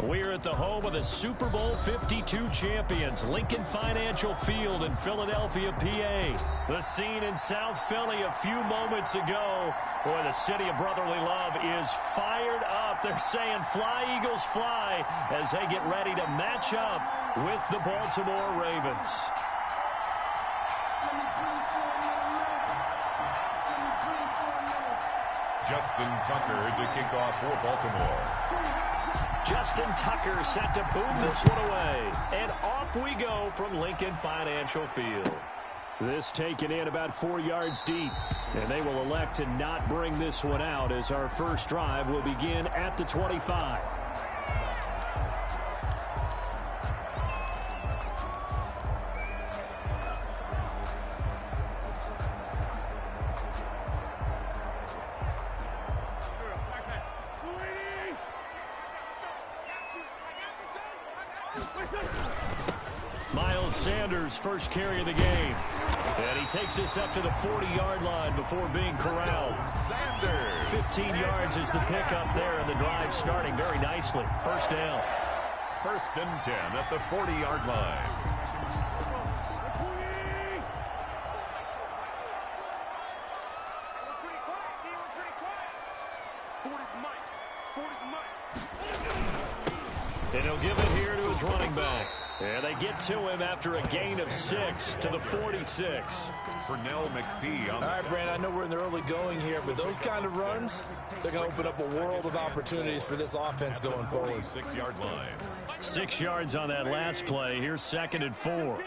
We're at the home of the Super Bowl 52 champions, Lincoln Financial Field in Philadelphia, PA. The scene in South Philly a few moments ago. Boy, the city of brotherly love is fired up. They're saying fly, Eagles, fly, as they get ready to match up with the Baltimore Ravens. Justin Tucker to kick off for Baltimore. Justin Tucker set to boom this one away. And off we go from Lincoln Financial Field. This taken in about 4 yards deep. And they will elect to not bring this one out as our first drive will begin at the 25. Sanders first carry of the game. And he takes this up to the 40-yard line before being corralled. Sanders. 15 yards is the pickup there, and the drive starting very nicely. First down. First and 10 at the 40-yard line. And he'll give it here to his running back. And they get to him after a gain of 6 to the 46. Pernell McPhee. All right, Brandon, I know we're in the early going here, but those kind of runs, they're going to open up a world of opportunities for this offense going forward. 6-yard line. 6 yards on that last play. Here's 2nd and 4.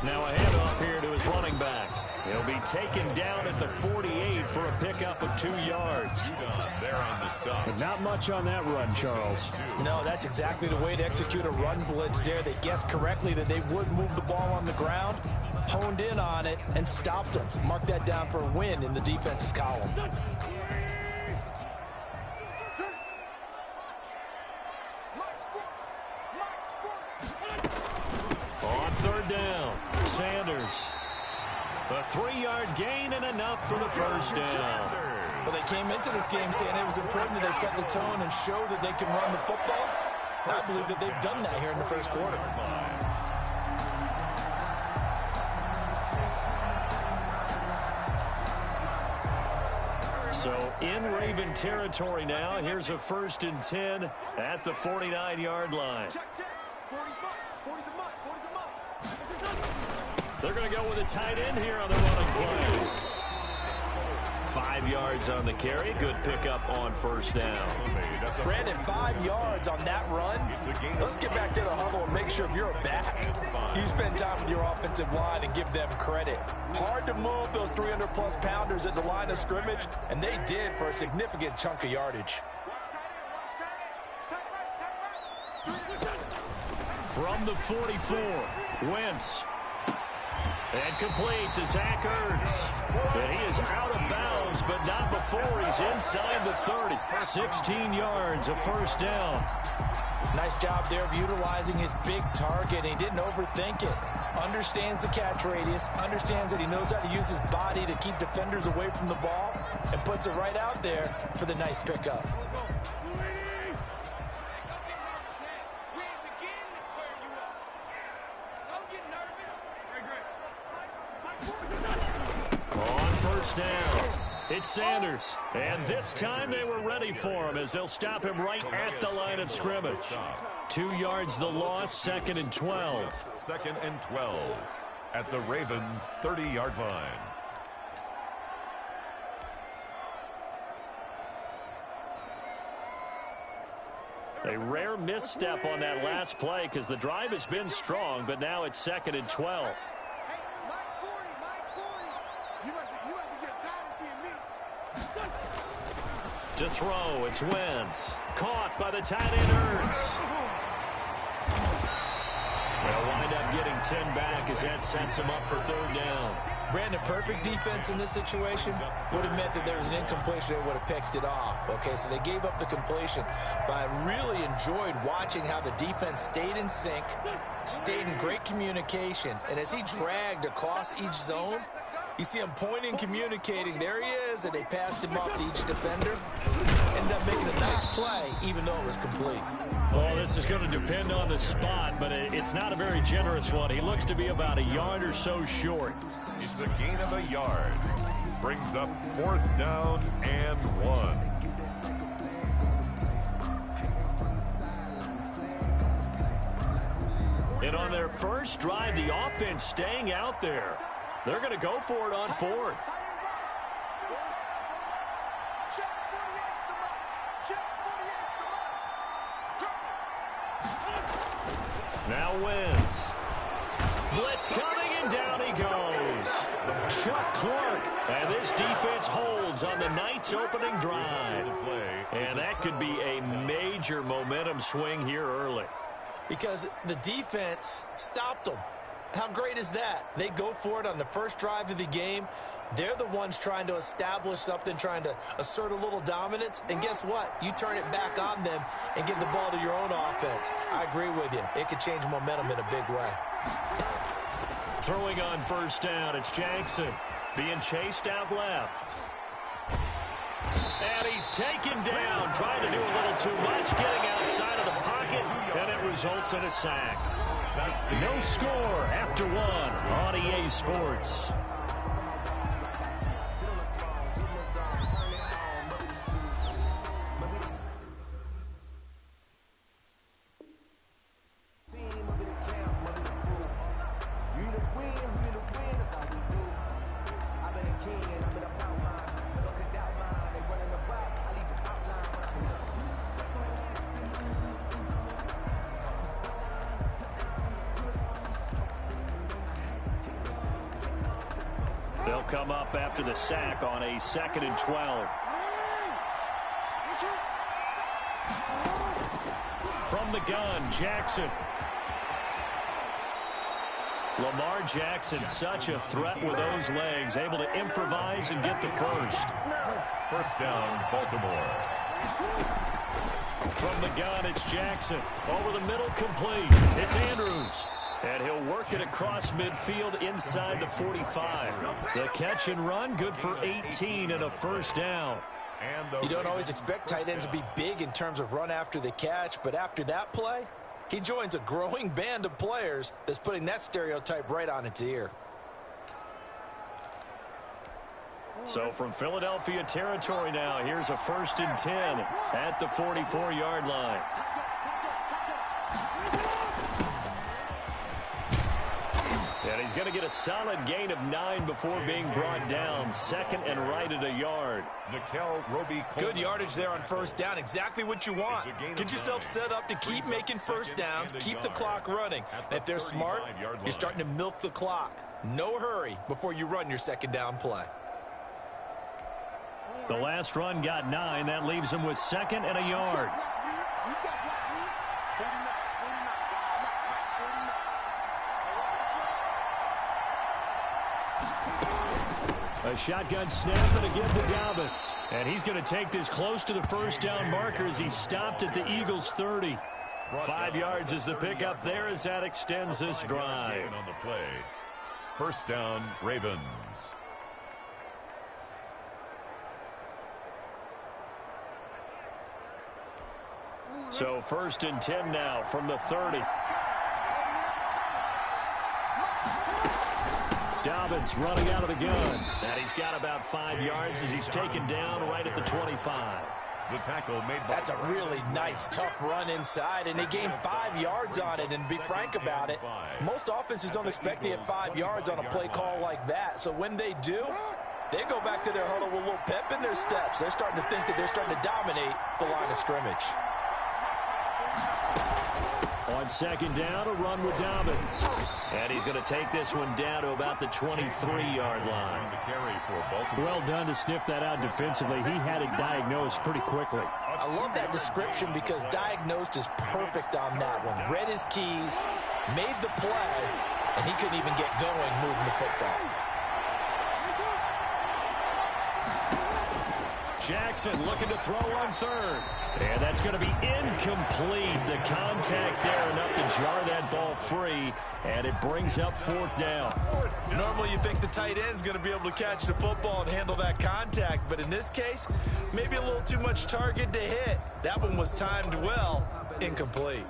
Now a handoff here to his running back. He'll be taken down at the 48 for a pickup of 2 yards. There on the stop. But not much on that run, Charles. No, that's exactly the way to execute a run blitz there. They guessed correctly that they would move the ball on the ground, honed in on it, and stopped them. Mark that down for a win in the defense's column. On 3rd down, Sanders. A 3-yard gain and enough for the first down. Well, they came into this game saying it was important that they set the tone and show that they can run the football. And I believe that they've done that here in the first quarter. So in Raven territory now. Here's a 1st and 10 at the 49-yard line. They're going to go with a tight end here on the running play. 5 yards on the carry. Good pickup on first down. Brandon, 5 yards on that run. Let's get back to the huddle and make sure if you're a back, you spend time with your offensive line and give them credit. Hard to move those 300-plus pounders at the line of scrimmage, and they did for a significant chunk of yardage. From the 44, Wentz. And complete to Zach Ertz. And he is out of bounds, but not before he's inside the 30. 16 yards, a first down. Nice job there of utilizing his big target. He didn't overthink it. Understands the catch radius. Understands that he knows how to use his body to keep defenders away from the ball. And puts it right out there for the nice pickup. On first down, it's Sanders. And this time they were ready for him as they'll stop him right at the line of scrimmage. 2 yards the loss, 2nd and 12. 2nd and 12 at the Ravens' 30-yard line. A rare misstep on that last play because the drive has been strong, but now it's 2nd and 12. To throw, it's Wentz. Caught by the tight end, Ertz. They'll wind up getting 10 back as that sets him up for 3rd down. Brandon, perfect defense in this situation would have meant that there was an incompletion. They would have picked it off. Okay, so they gave up the completion. But I really enjoyed watching how the defense stayed in sync, stayed in great communication. And as he dragged across each zone, you see him pointing, communicating. There he is, and they passed him off to each defender. Ended up making a nice play, even though it was complete. Well, this is going to depend on the spot, but it's not a very generous one. He looks to be about a yard or so short. It's a gain of a yard. Brings up 4th down and 1. And on their first drive, the offense staying out there. They're going to go for it on 4th. Now wins. Blitz coming, and down he goes. Chuck Clark. And this defense holds on the Knights' opening drive. And that could be a major momentum swing here early. Because the defense stopped them. How great is that? They go for it on the first drive of the game. They're the ones trying to establish something, trying to assert a little dominance. And guess what? You turn it back on them and give the ball to your own offense. I agree with you. It could change momentum in a big way. Throwing on first down, it's Jackson being chased out left. And he's taken down, trying to do a little too much, getting outside of the pocket, and it results in a sack. No score after 1 on EA Sports. They'll come up after the sack on a 2nd and 12. From the gun, Jackson. Lamar Jackson, such a threat with those legs, able to improvise and get the first. First down, Baltimore. From the gun, it's Jackson. Over the middle, complete. It's Andrews. And he'll work it across midfield inside the 45. The catch and run, good for 18 and a first down. You don't always expect tight ends to be big in terms of run after the catch, but after that play, he joins a growing band of players that's putting that stereotype right on its ear. So from Philadelphia territory now, here's a 1st and 10 at the 44-yard line. And he's going to get a solid gain of 9 before being brought down. 2nd and right at a yard. Good yardage there on first down. Exactly what you want. Get yourself set up to keep making first downs, keep the clock running. And if they're smart, you're starting to milk the clock. No hurry before you run your 2nd down play. The last run got 9. That leaves him with 2nd and a yard. A shotgun snap and again to Dobbins. And he's going to take this close to the first down marker as he stopped at the Eagles' 30. 5 yards is the pickup there as that extends this drive. On the play. First down, Ravens. So 1st and 10 now from the 30. Dobbins running out of the gun. And he's got about 5 yards as he's taken down right at the 25. The tackle made by That's a really nice, tough run inside, and they gained 5 yards on it. And to be frank about it, most offenses don't expect to get 5 yards on a play call like that. So when they do, they go back to their huddle with a little pep in their steps. They're starting to think that they're starting to dominate the line of scrimmage. On 2nd down, a run with Dobbins. And he's going to take this one down to about the 23-yard line. Well done to sniff that out defensively. He had it diagnosed pretty quickly. I love that description because diagnosed is perfect on that one. Read his keys, made the play, and he couldn't even get going moving the football. Jackson looking to throw on third. And that's going to be incomplete. The contact there enough to jar that ball free, and it brings up fourth down. Normally you think the tight end's going to be able to catch the football and handle that contact, but in this case, maybe a little too much target to hit. That one was timed well, incomplete.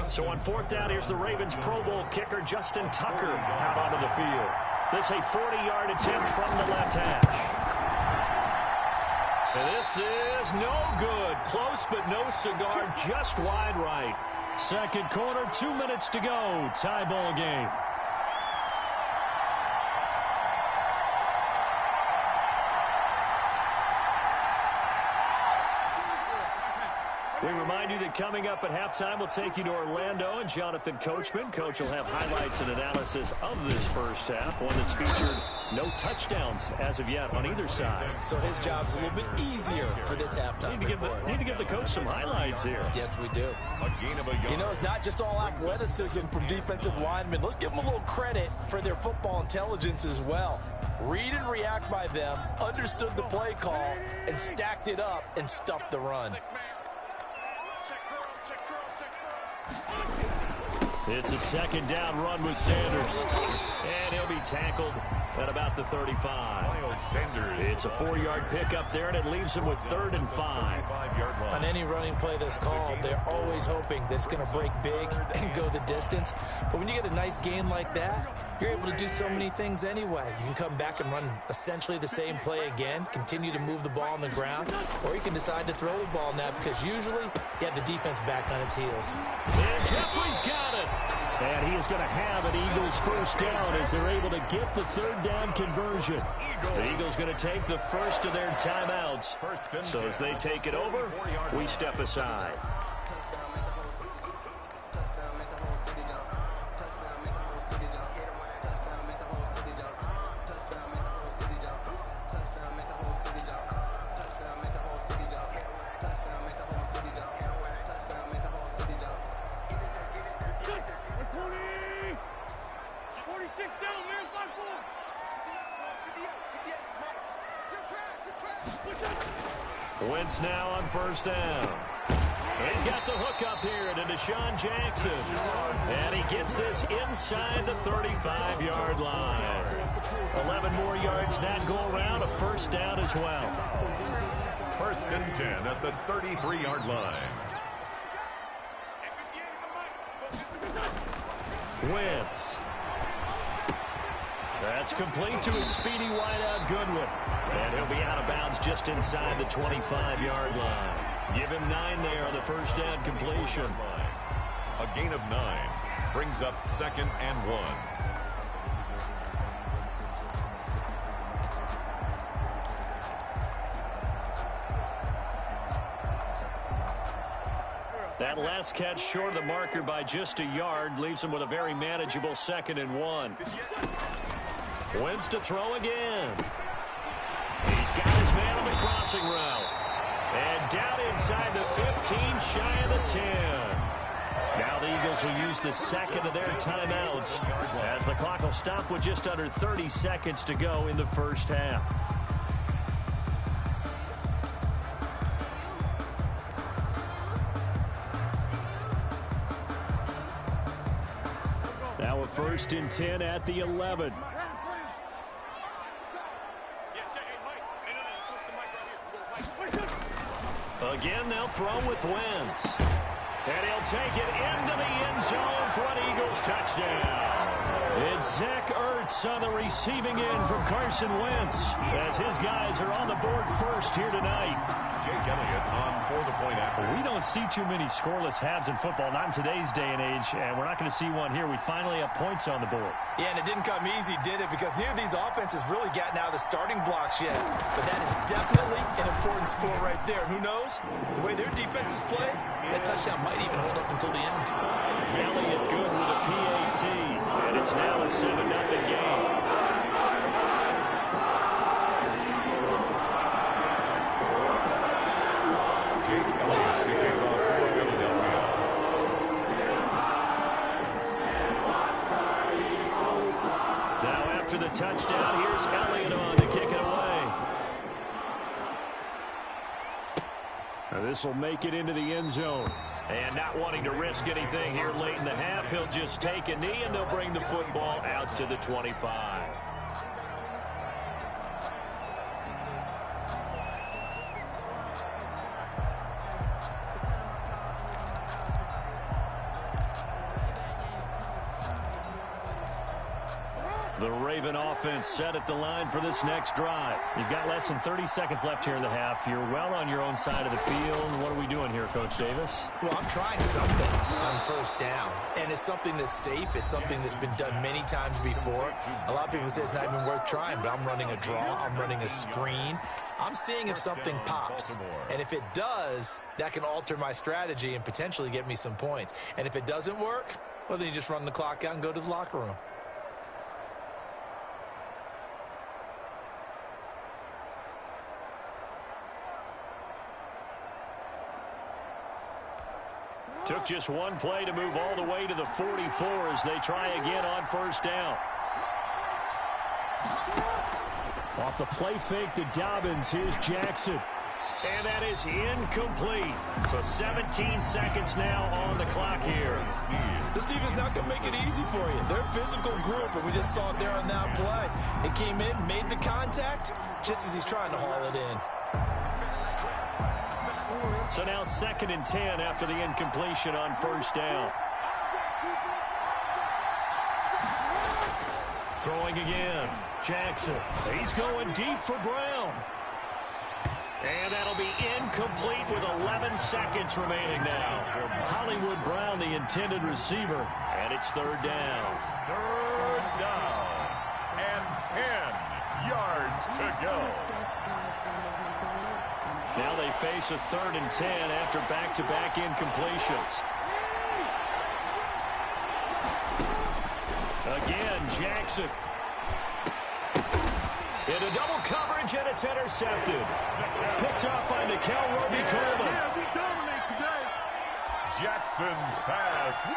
So on fourth down, here's the Ravens Pro Bowl kicker, Justin Tucker, out onto the field. This a 40-yard attempt from the left hash. And this is no good. Close, but no cigar, just wide right. Second quarter, 2 minutes to go. Tie ball game. We remind you that coming up at halftime, we'll take you to Orlando and Jonathan Coachman. Coach will have highlights and analysis of this first half, one that's featured no touchdowns as of yet on either side. So his job's a little bit easier for this halftime report. Need to give the coach some highlights here. Yes, we do. You know, it's not just all athleticism from defensive linemen. Let's give them a little credit for their football intelligence as well. Read and react by them, understood the play call, and stacked it up and stuffed the run. It's a second down run with Sanders. And he'll be tackled at about the 35. It's a 4-yard pickup there, and it leaves him with 3rd and 5. On any running play that's called, they're always hoping that it's going to break big and go the distance. But when you get a nice gain like that, you're able to do so many things anyway. You can come back and run essentially the same play again, continue to move the ball on the ground, or you can decide to throw the ball now because usually you have the defense back on its heels. And Jeffrey's got it. And he is going to have an Eagles first down as they're able to get the 3rd down conversion. The Eagles going to take the first of their timeouts. So as they take it over, we step aside. Wentz now on first down. He's got the hook up here to Deshaun Jackson. And he gets this inside the 35-yard line. 11 more yards that go around, a first down as well. 1st and 10 at the 33-yard line. Wentz. That's complete to a speedy wideout Goodwin. And he'll be out of bounds just inside the 25-yard line. Give him 9 there on the first down completion. A gain of 9 brings up 2nd and 1. That last catch short of the marker by just a yard leaves him with a very manageable 2nd and 1. Wentz to throw again. He's got his man on the crossing route. And down inside the 15, shy of the 10. Now the Eagles will use the second of their timeouts as the clock will stop with just under 30 seconds to go in the first half. Now a 1st and 10 at the 11. Again, they'll throw with Wentz. And he'll take it into the end zone for an Eagles touchdown. It's Zach Ertz on the receiving end from Carson Wentz as his guys are on the board first here tonight. Jake Elliott on for the point after. We don't see too many scoreless halves in football, not in today's day and age, and we're not going to see one here. We finally have points on the board. Yeah, and it didn't come easy, did it? Because neither of these offenses really gotten out of the starting blocks yet. But that is definitely an important score right there. And who knows? The way their defenses play, that touchdown might even hold up until the end. Elliott good with a PAT, and it's now a 7-0 game. This will make it into the end zone. And not wanting to risk anything here late in the half, he'll just take a knee, and they'll bring the football out to the 25. The Raven offense set at the line for this next drive. You've got less than 30 seconds left here in the half. You're well on your own side of the field. What are we doing here, Coach Davis? Well, I'm trying something on first down, and it's something that's safe. It's something that's been done many times before. A lot of people say it's not even worth trying, but I'm running a draw. I'm running a screen. I'm seeing if something pops, and if it does, that can alter my strategy and potentially get me some points. And if it doesn't work, well, then you just run the clock out and go to the locker room. Took just one play to move all the way to the 44 as they try again on first down. Off the play fake to Dobbins, here's Jackson. And that is incomplete. So 17 seconds now on the clock here. This defense not going to make it easy for you. They're a physical group, and we just saw it there on that play. It came in, made the contact, just as he's trying to haul it in. So now 2nd and 10 after the incompletion on first down. Throwing again. Jackson. He's going deep for Brown. And that'll be incomplete with 11 seconds remaining now. Hollywood Brown, the intended receiver. And it's 3rd down. 3rd down. And 10 yards to go. Now they face a 3rd and 10 after back-to-back incompletions. Again, Jackson. Into double coverage, and it's intercepted. Picked up by Nikel Roby-Coleman. Jackson's pass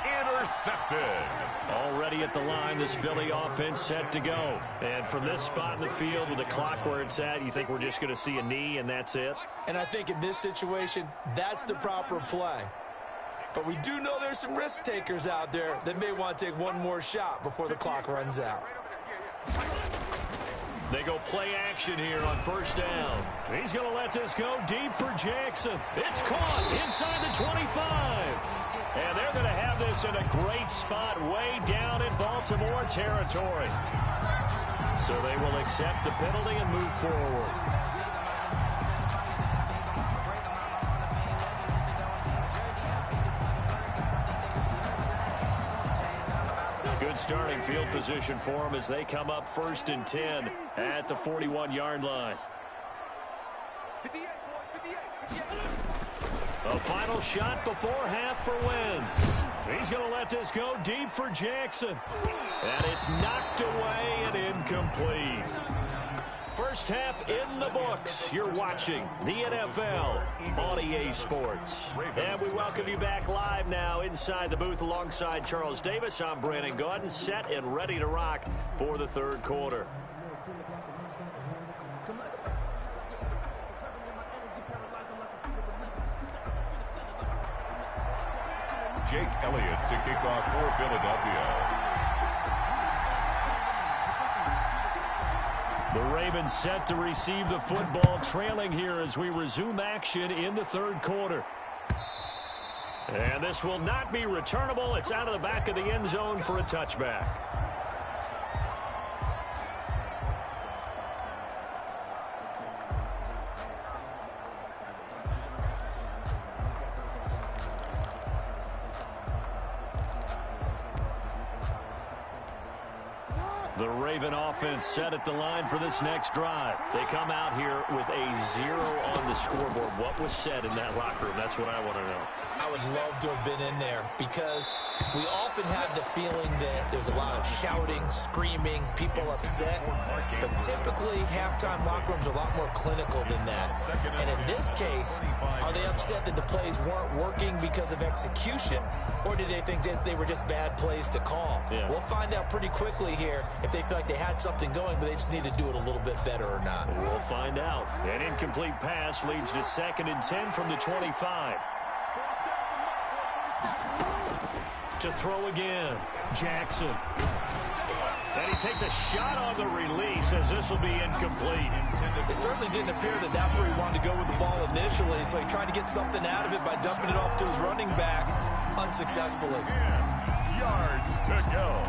intercepted. Already at the line, this Philly offense set to go. And from this spot in the field with the clock where it's at, you think we're just going to see a knee and that's it? And I think in this situation, that's the proper play. But we do know there's some risk takers out there that may want to take one more shot before the clock runs out. They go play action here on first down. He's going to let this go deep for Jackson. It's caught inside the 25. And they're going to have this in a great spot way down in Baltimore territory. So they will accept the penalty and move forward. Good starting field position for them as they come up 1st and 10 at the 41-yard line. A final shot before half for Wentz. He's going to let this go deep for Jackson. And it's knocked away and incomplete. First half in the books. You're watching the NFL on EA Sports. And we welcome you back live now inside the booth alongside Charles Davis. I'm Brandon Gaudin, set and ready to rock for the 3rd quarter. Jake Elliott to kick off for Philadelphia. The Ravens set to receive the football, trailing here as we resume action in the 3rd quarter. And this will not be returnable. It's out of the back of the end zone for a touchback. The Raven offense set at the line for this next drive. They come out here with a 0 on the scoreboard. What was said in that locker room? That's what I want to know. I would love to have been in there because We often have the feeling that there's a lot of shouting, screaming, people upset. But typically, halftime locker rooms are a lot more clinical than that. And in this case, are they upset that the plays weren't working because of execution? Or did they think they were just bad plays to call? Yeah. We'll find out pretty quickly here if they feel like they had something going, but they just need to do it a little bit better or not. We'll find out. An incomplete pass leads to 2nd and 10 from the 25. To throw again, Jackson. And he takes a shot on the release as this will be incomplete. It certainly didn't appear that that's where he wanted to go with the ball initially, so he tried to get something out of it by dumping it off to his running back unsuccessfully. 10 yards to go.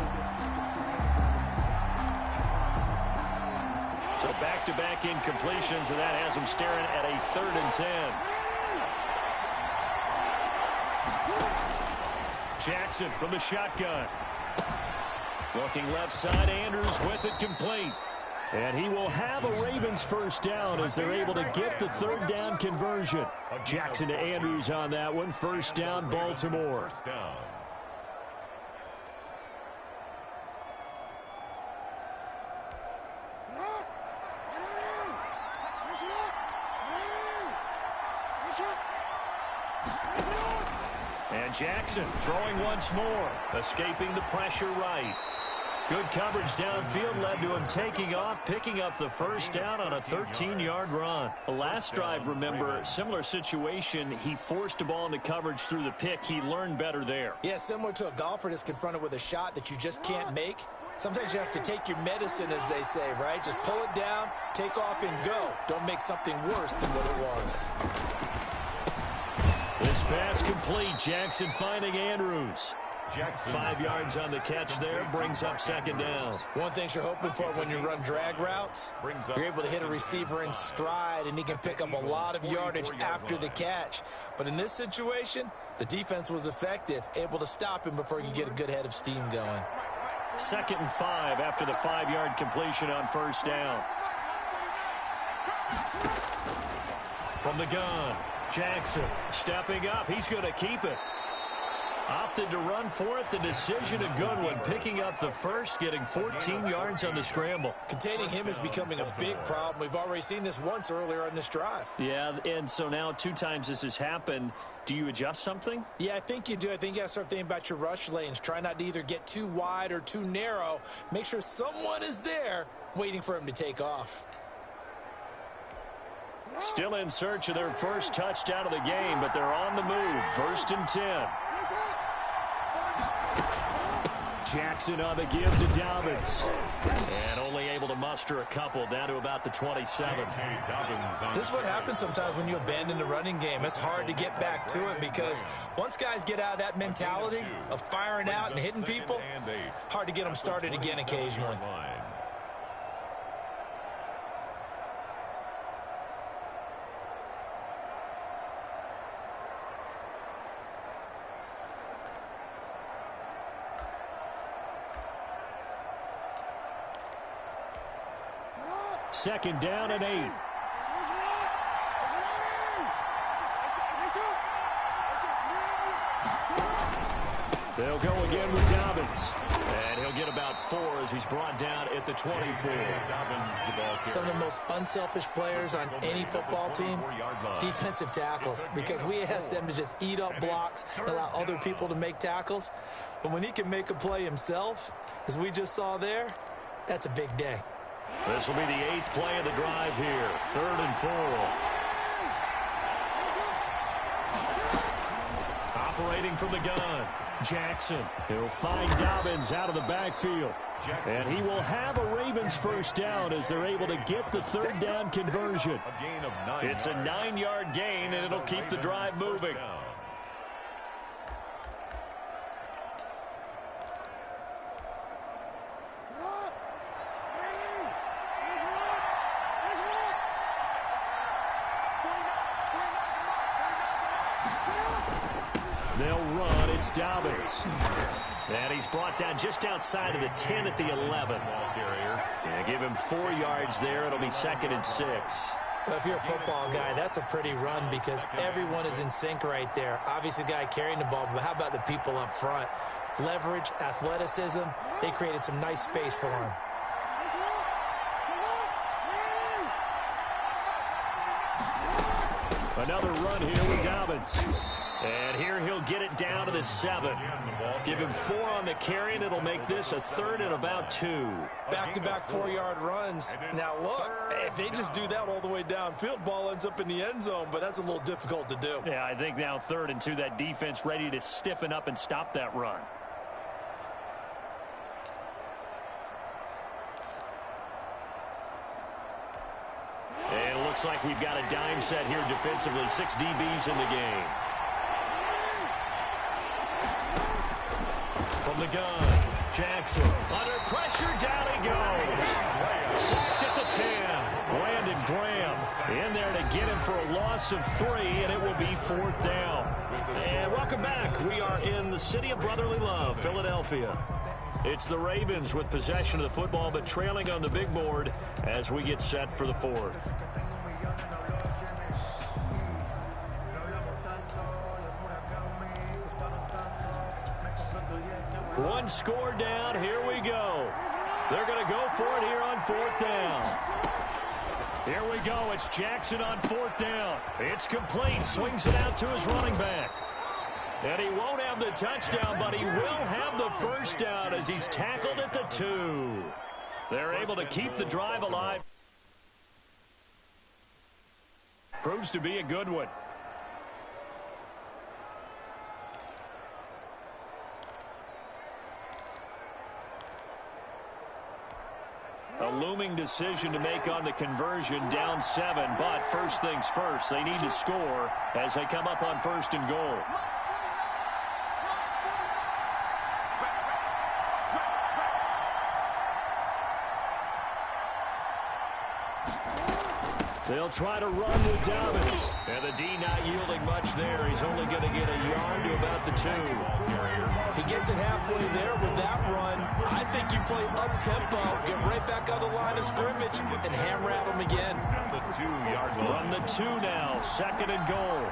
So back-to-back incompletions, and that has him staring at a 3rd and 10. Jackson from the shotgun. Looking left side, Andrews with it complete. And he will have a Ravens first down as they're able to get the 3rd down conversion. Jackson to Andrews on that one. First down, Baltimore. First down. And Jackson throwing once more, escaping the pressure right. Good coverage downfield led to him taking off, picking up the first down on a 13-yard run. The last drive, remember, similar situation. He forced a ball into coverage through the pick. He learned better there. Yeah, similar to a golfer that's confronted with a shot that you just can't make. Sometimes you have to take your medicine, as they say, right? Just pull it down, take off, and go. Don't make something worse than what it was. This pass complete. Jackson finding Andrews. 5 yards on the catch there, brings up 2nd down. One thing you're hoping for when you run drag routes, you're able to hit a receiver in stride, and he can pick up a lot of yardage after the catch. But in this situation, the defense was effective, able to stop him before he could get a good head of steam going. 2nd and 5 after the 5-yard completion on first down. From the gun, Jackson stepping up. He's going to keep it. Opted to run for it. The decision a good one. Picking up the first, getting 14 yards on the scramble. Containing him is becoming a big problem. We've already seen this once earlier on this drive. Yeah, and so now 2 times this has happened. Do you adjust something? Yeah, I think you do. I think you got to start thinking about your rush lanes. Try not to either get too wide or too narrow. Make sure someone is there waiting for him to take off. Still in search of their first touchdown of the game, but they're on the move. 1st and 10. Jackson on the give to Dobbins. And only able to muster a couple, down to about the 27. This is what happens sometimes when you abandon the running game. It's hard to get back to it because once guys get out of that mentality of firing out and hitting people, hard to get them started again occasionally. Second down and 8. They'll go again with Dobbins. And he'll get about 4 as he's brought down at the 24. Some of the most unselfish players on any football team, defensive tackles, because we ask them to just eat up blocks and allow other people to make tackles. But when he can make a play himself, as we just saw there, that's a big day. This will be the 8th play of the drive here. 3rd and 4. Operating from the gun, Jackson. He'll find Dobbins out of the backfield. And he will have a Ravens first down as they're able to get the 3rd down conversion. It's a 9-yard gain, and it'll keep the drive moving. They'll run. It's Dobbins. And he's brought down just outside of the 10 at the 11. Yeah, give him 4 yards there. It'll be 2nd and 6. If you're a football guy, that's a pretty run because everyone is in sync right there. Obviously, the guy carrying the ball, but how about the people up front? Leverage, athleticism, they created some nice space for him. Another run here with Dobbins. And here he'll get it down to the 7. Give him 4 on the carry, and it'll make this a 3rd and about 2. Back-to-back 4-yard runs. Now, look, if they just do that all the way downfield, ball ends up in the end zone, but that's a little difficult to do. Yeah, I think now 3rd and 2, that defense ready to stiffen up and stop that run. And it looks like we've got a dime set here defensively. 6 DBs in the game. From the gun, Jackson. Under pressure, down he goes. Sacked at the 10. Brandon Graham in there to get him for a loss of 3, and it will be 4th down. And welcome back. We are in the city of brotherly love, Philadelphia. It's the Ravens with possession of the football, but trailing on the big board as we get set for the 4th. One score down. Here we go. They're going to go for it here on 4th down. Here we go. It's Jackson on 4th down. It's complete. Swings it out to his running back. And he won't have the touchdown, but he will have the 1st down as he's tackled at the 2. They're able to keep the drive alive. Proves to be a good one. A looming decision to make on the conversion, down 7. But first things first, they need to score as they come up on 1st and goal. They'll try to run with Dobbins. And the D not yielding much there. He's only going to get a yard to about the 2. He gets it halfway there with that run. I think you play up-tempo, get right back on the line of scrimmage, and hammer at him again. The 2-yard line. From the 2 now, 2nd and goal.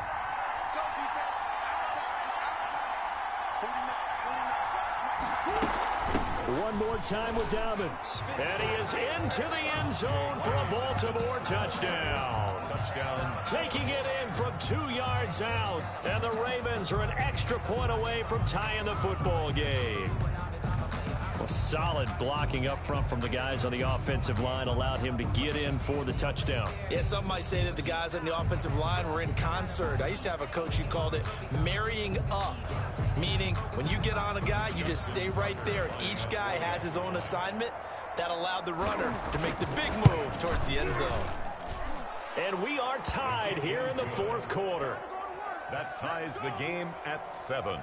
One more time with Dobbins. And he is into the end zone for a Baltimore touchdown. Taking it in from 2 yards out. And the Ravens are an extra point away from tying the football game. Well, solid blocking up front from the guys on the offensive line allowed him to get in for the touchdown. Yeah, some might say that the guys on the offensive line were in concert. I used to have a coach who called it marrying up, meaning when you get on a guy, you just stay right there, and each guy has his own assignment. That allowed the runner to make the big move towards the end zone. And we are tied here in the 4th quarter. That ties the game at 7.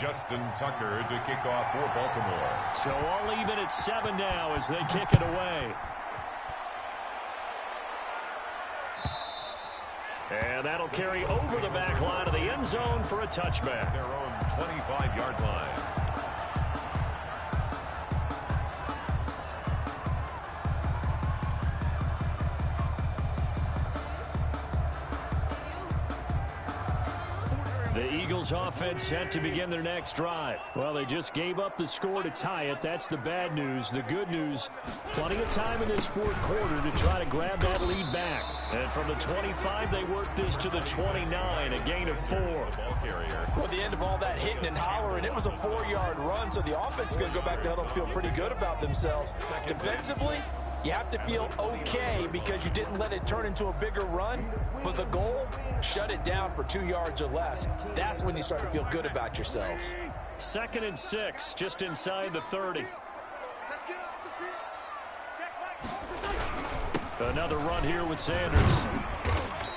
Justin Tucker to kick off for Baltimore. So all even at 7 now as they kick it away. And that'll carry over the back line of the end zone for a touchback. Their own 25-yard line. The Eagles offense set to begin their next drive. Well, they just gave up the score to tie it. That's the bad news. The good news, plenty of time in this 4th quarter to try to grab that lead back. And from the 25, they worked this to the 29, a gain of 4. Well, the end of all that hitting and hollering, it was a 4-yard run, so the offense is going to go back to huddle and feel pretty good about themselves. Defensively, you have to feel okay because you didn't let it turn into a bigger run, but the goal, shut it down for 2 yards or less. That's when you start to feel good about yourselves. 2nd and 6, just inside the 30. Another run here with Sanders.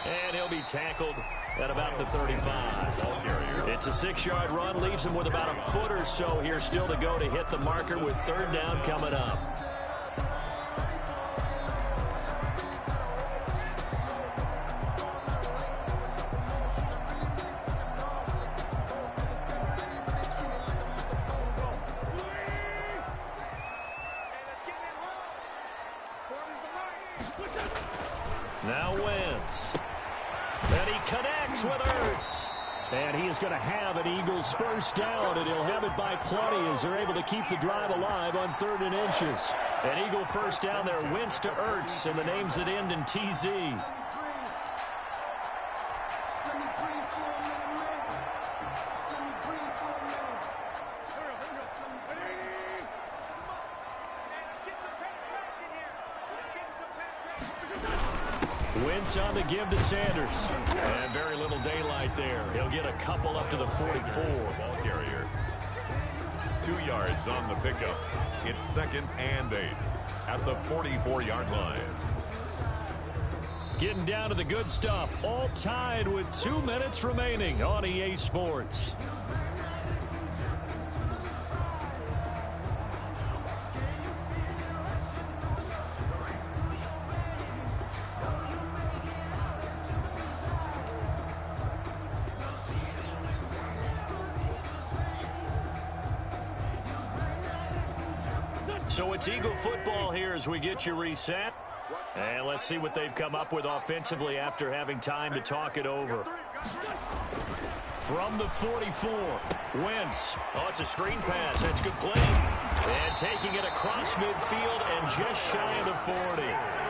And he'll be tackled at about the 35. It's a 6-yard run, leaves him with about a foot or so here still to go to hit the marker with 3rd down coming up. Now Wentz. And he connects with Ertz. And he is going to have an Eagles first down, and he'll have it by plenty as they're able to keep the drive alive on 3rd and inches. An Eagle first down there, Wentz to Ertz, and the names that end in TZ. Wentz on the give to Sanders. And very little daylight there. He'll get a couple up to the 44. Ball carrier. 2 yards on the pickup. It's 2nd and 8 at the 44-yard line. Getting down to the good stuff. All tied with 2 minutes remaining on EA Sports. So it's Eagle football here as we get you reset. And let's see what they've come up with offensively after having time to talk it over. From the 44, Wentz. Oh, it's a screen pass. That's complete. And taking it across midfield and just shy of the 40.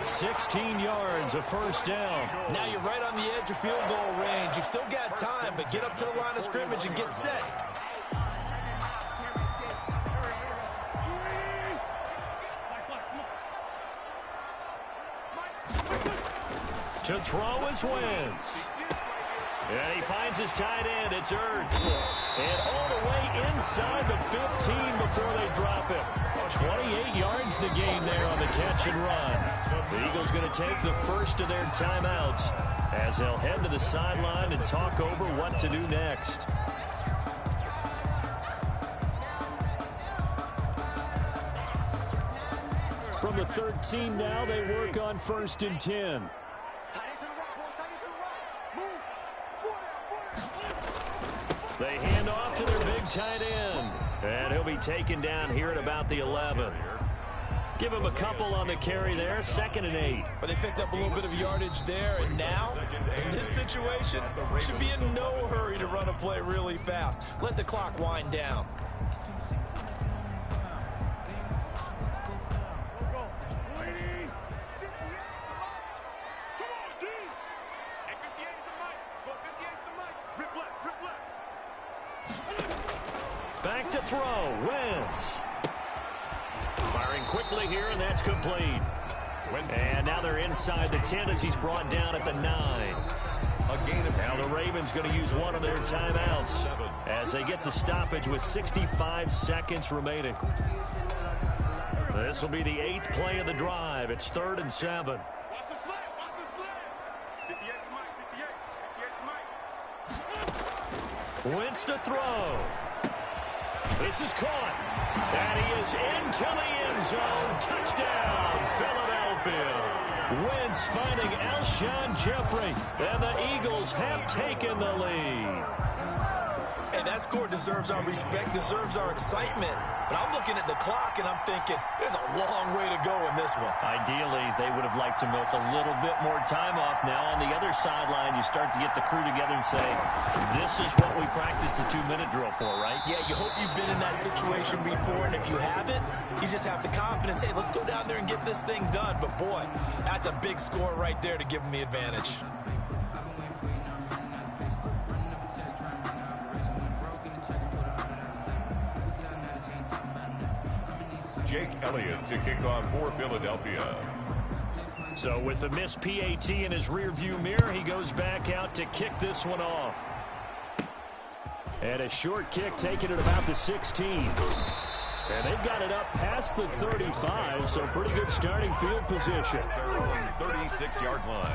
16 yards, a first down. Now you're right on the edge of field goal range. You've still got time, but get up to the line of scrimmage and get set. To throw is Wentz. And he finds his tight end. It's Ertz. And all the way inside the 15 before they drop it. 28 yards the gain there on the catch and run. The Eagles going to take the first of their timeouts as they'll head to the sideline and talk over what to do next. From the 13 now, they work on 1st and 10. They hand off to their big tight end. And he'll be taken down here at about the 11. Give him a couple on the carry there. 2nd and 8. But they picked up a little bit of yardage there. And now, in this situation, should be in no hurry to run a play really fast. Let the clock wind down. Back to throw. Wentz. Firing quickly here, and that's complete. And now they're inside the 10 as he's brought down at the 9. Now the Ravens going to use one of their timeouts as they get the stoppage with 65 seconds remaining. This will be the 8th play of the drive. It's 3rd and 7. Wentz to throw. This is caught. And he is into the end zone. Touchdown, Philadelphia. Wentz finding Alshon Jeffrey. And the Eagles have taken the lead. Hey, that score deserves our respect, deserves our excitement. But I'm looking at the clock, and I'm thinking, there's a long way to go in this one. Ideally, they would have liked to milk a little bit more time off. Now, on the other sideline, you start to get the crew together and say, this is what we practiced a 2-minute drill for, right? Yeah, you hope you've been in that situation before, and if you haven't, you just have the confidence, hey, let's go down there and get this thing done. But, boy, that's a big score right there to give them the advantage. Jake Elliott to kick off for Philadelphia. So with the missed PAT in his rearview mirror, he goes back out to kick this one off. And a short kick taken at about the 16. And they've got it up past the 35, so pretty good starting field position. Their own 36-yard line.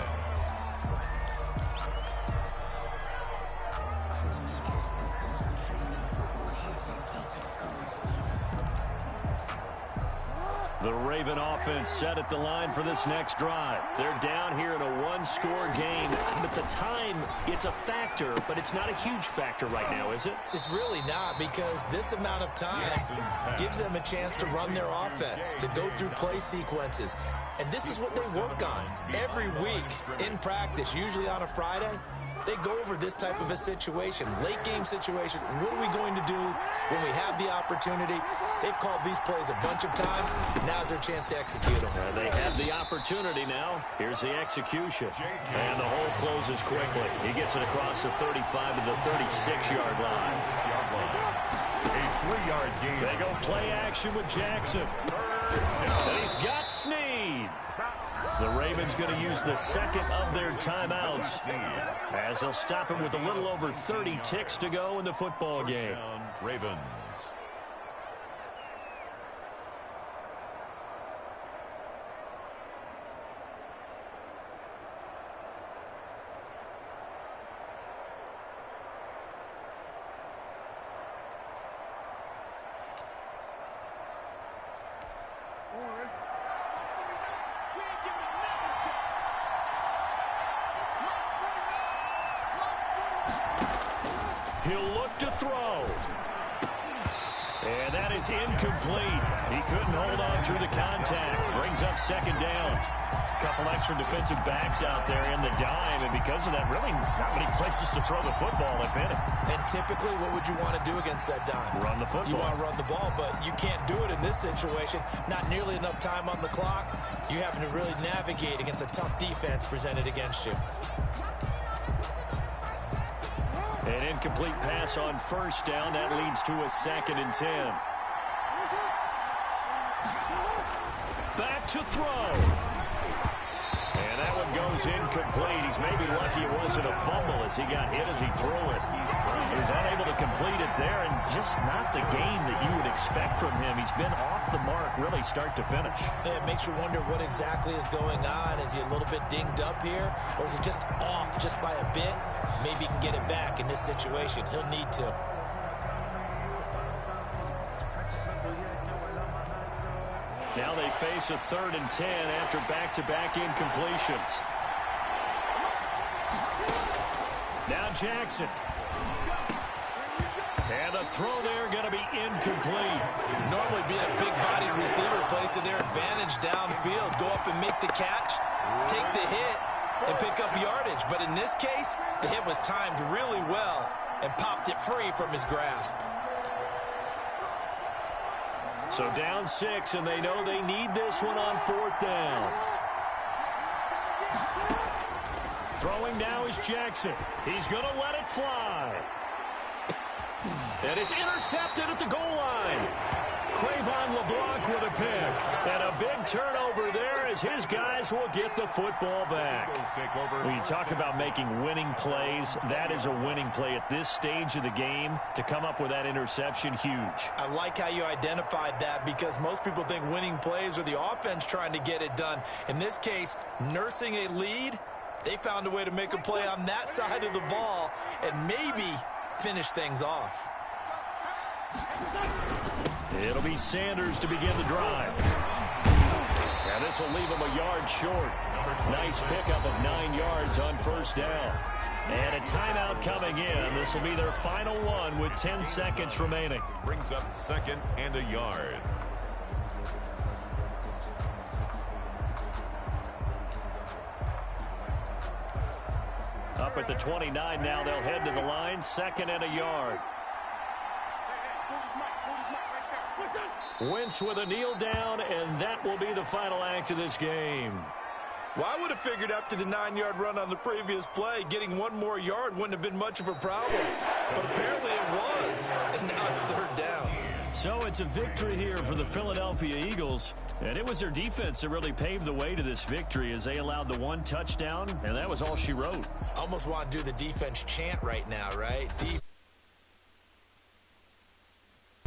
The Raven offense set at the line for this next drive. They're down here in a one-score game. But the time, it's a factor, but it's not a huge factor right now, is it? It's really not, because this amount of time gives them a chance to run their offense, to go through play sequences. And this is what they work on every week in practice, usually on a Friday. They go over this type of a situation, late game situation. What are we going to do when we have the opportunity? They've called these plays a bunch of times. Now's their chance to execute them. They have the opportunity now. Here's the execution. And the hole closes quickly. He gets it across the 35 to the 36-yard line. A 3-yard gain. They go play action with Jackson. And he's got Snead. The Ravens going to use the second of their timeouts as they'll stop him with a little over 30 ticks to go in the football game. Ravens. He'll look to throw. And that is incomplete. He couldn't hold on through the contact. Brings up second down. A couple extra defensive backs out there in the dime, and because of that, really not many places to throw the football, if any. And typically, what would you want to do against that dime? Run the football. You want to run the ball, but you can't do it in this situation. Not nearly enough time on the clock. You having to really navigate against a tough defense presented against you. An incomplete pass on first down. That leads to a 2nd and 10. Back to throw. And that one goes incomplete. He's maybe lucky it wasn't a fumble as he got hit as he threw it. He was unable to complete it there, and just not the game that you would expect from him. He's been off the mark really start to finish. Yeah, it makes you wonder what exactly is going on. Is he a little bit dinged up here, or is it just off just by a bit? Maybe he can get it back in this situation. He'll need to. Now they face a 3rd and 10 after back-to-back incompletions. Now Jackson. And the throw there going to be incomplete. Normally being a big-bodied receiver plays to their advantage downfield. Go up and make the catch, take the hit, and pick up yardage. But in this case, the hit was timed really well and popped it free from his grasp. So down 6, and they know they need this one on 4th down. Throwing now is Jackson. He's going to let it fly. And it's intercepted at the goal line. Cravon LeBlanc with a pick. And a big turnover there as his guys will get the football back. When you talk about making winning plays, that is a winning play at this stage of the game. To come up with that interception, huge. I like how you identified that, because most people think winning plays are the offense trying to get it done. In this case, nursing a lead, they found a way to make a play on that side of the ball and maybe finish things off. It'll be Sanders to begin the drive. And this will leave him a yard short. Nice pickup of 9 yards on 1st down. And a timeout coming in. This will be their final one with 10 seconds remaining. Brings up 2nd and a yard. Up at the 29 now, they'll head to the line. 2nd and a yard. Wentz with a kneel down, and that will be the final act of this game. Well, I would have figured after the 9-yard run on the previous play, getting 1 more yard wouldn't have been much of a problem. But apparently it was, and now it's 3rd down. So it's a victory here for the Philadelphia Eagles. And it was their defense that really paved the way to this victory as they allowed the 1 touchdown, and that was all she wrote. Almost want to do the defense chant right now, right?